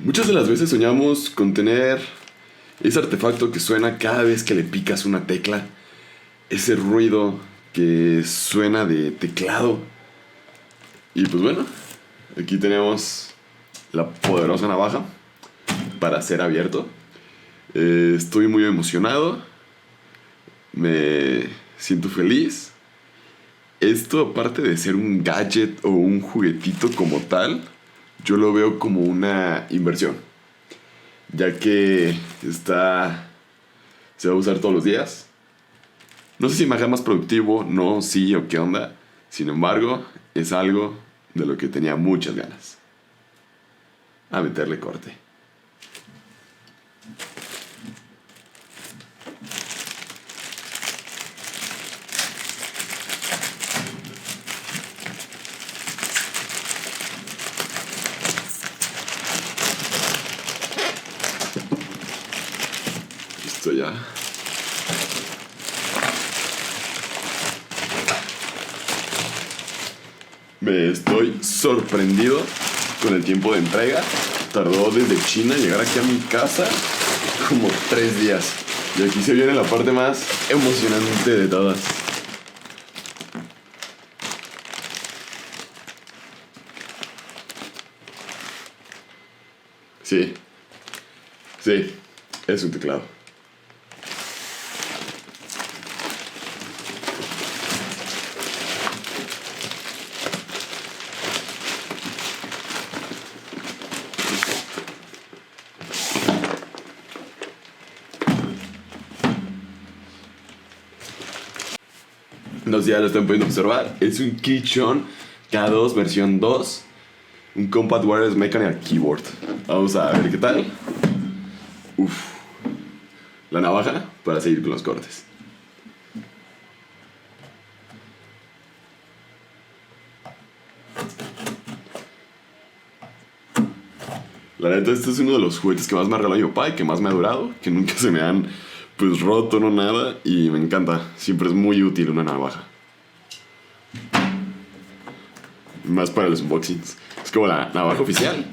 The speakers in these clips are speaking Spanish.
Muchas de las veces soñamos con tener ese artefacto que suena cada vez que le picas una tecla, ese ruido que suena de teclado. Y pues bueno, aquí tenemos la poderosa navaja para ser abierto. Estoy muy emocionado, me siento feliz. Esto, aparte de ser un gadget o un juguetito como tal, yo lo veo como una inversión, ya que se va a usar todos los días. No sé si me haga más productivo, no, sí o qué onda. Sin embargo, es algo de lo que tenía muchas ganas. A meterle corte. Listo ya. Me estoy sorprendido con el tiempo de entrega. Tardó desde China llegar aquí a mi casa como 3 días. Y aquí se viene la parte más emocionante de todas. Sí, es un teclado. No sé si ya lo están pudiendo observar. Es un Keychron K2 versión 2. Un Compact Wireless Mechanical Keyboard. Vamos a ver qué tal. Uf. La navaja para seguir con los cortes. La neta, este es uno de los juguetes que más me ha regalado mi papá y que más me ha durado. Que nunca se me han pues roto, no nada. Y me encanta. Siempre es muy útil una navaja. Más para los unboxings. Es como la navaja oficial.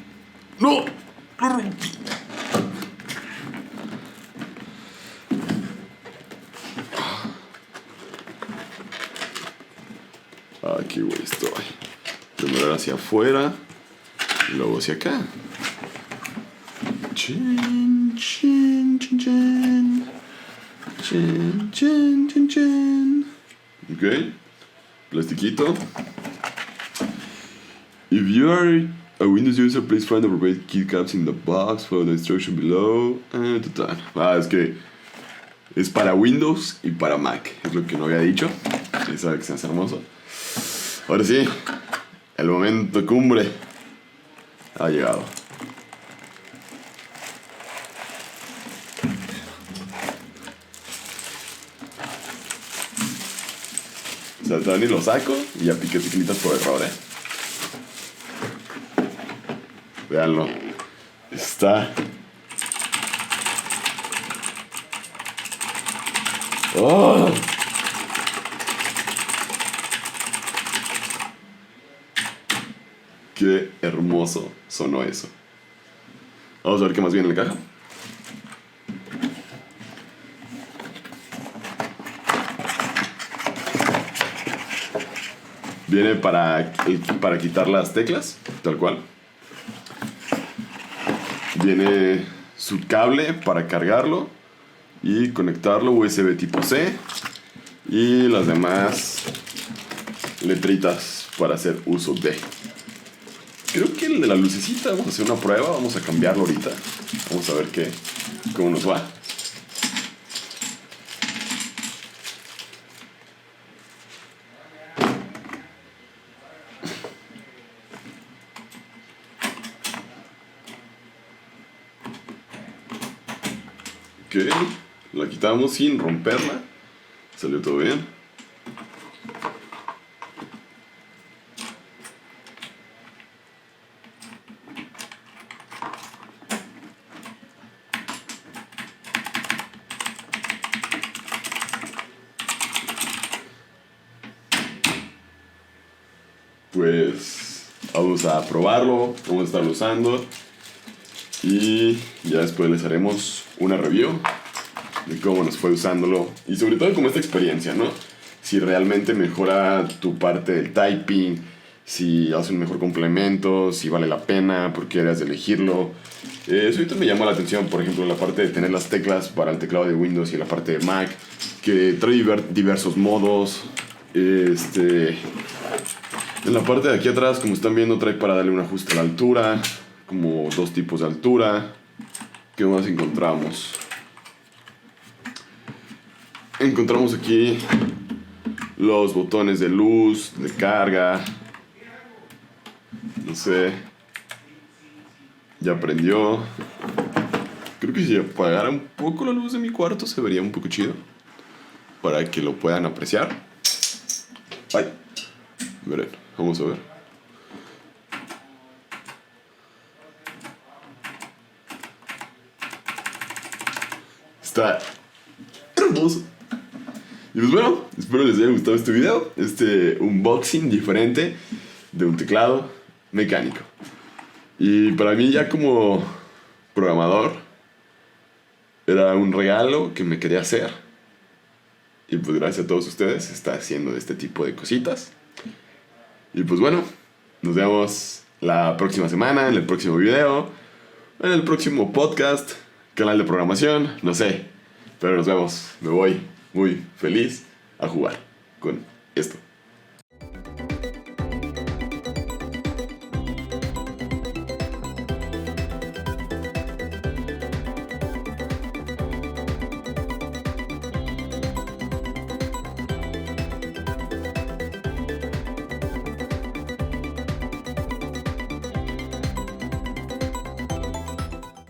¡No! ¡Lo rompí! Aquí güey estoy. Primero hacia afuera. Y luego hacia acá. Chin, chin, chin, chin. Chin, chin, chin, chin. Ok. Plastiquito. If you are a Windows user, please find the appropriate keycaps in the box. Follow the instruction below. Total. Es que es para Windows y para Mac. Es lo que no había dicho. Ya sabe que se hace hermoso. Ahora sí, el momento cumbre ha llegado. O sea, todavía ni lo saco y ya piqué teclitas por error, Veanlo. Está. ¡Oh! Qué hermoso sonó eso. Vamos a ver qué más viene en la caja. Viene para quitar las teclas, tal cual. Viene su cable para cargarlo y conectarlo, USB tipo C, y las demás letritas para hacer uso de. Creo que el de la lucecita, vamos a hacer una prueba, vamos a cambiarlo ahorita. Vamos a ver cómo nos va. Ok, la quitamos sin romperla. Salió todo bien. Pues vamos a probarlo, vamos a estarlo usando. Y ya después les haremos una review de cómo nos fue usándolo. Y sobre todo como esta experiencia, ¿no? Si realmente mejora tu parte del typing, si hace un mejor complemento, si vale la pena, por qué deberías de elegirlo. Eso ahorita me llamó la atención, por ejemplo, la parte de tener las teclas para el teclado de Windows y la parte de Mac, que trae diversos modos. En la parte de aquí atrás, como están viendo, trae para darle un ajuste a la altura, como 2 tipos de altura. ¿Qué más encontramos? Encontramos aquí los botones de luz, de carga. No sé. Ya prendió. Creo que si apagara un poco la luz de mi cuarto se vería un poco chido, para que lo puedan apreciar. Ay, miren, vamos a ver. Está hermoso. Y pues bueno, espero les haya gustado este video, este unboxing diferente de un teclado mecánico. Y para mí, ya como programador, era un regalo que me quería hacer. Y pues gracias a todos ustedes se está haciendo este tipo de cositas. Y pues bueno, nos vemos la próxima semana, en el próximo video, en el próximo podcast, canal de programación, no sé. Pero nos vemos, me voy muy feliz a jugar con esto.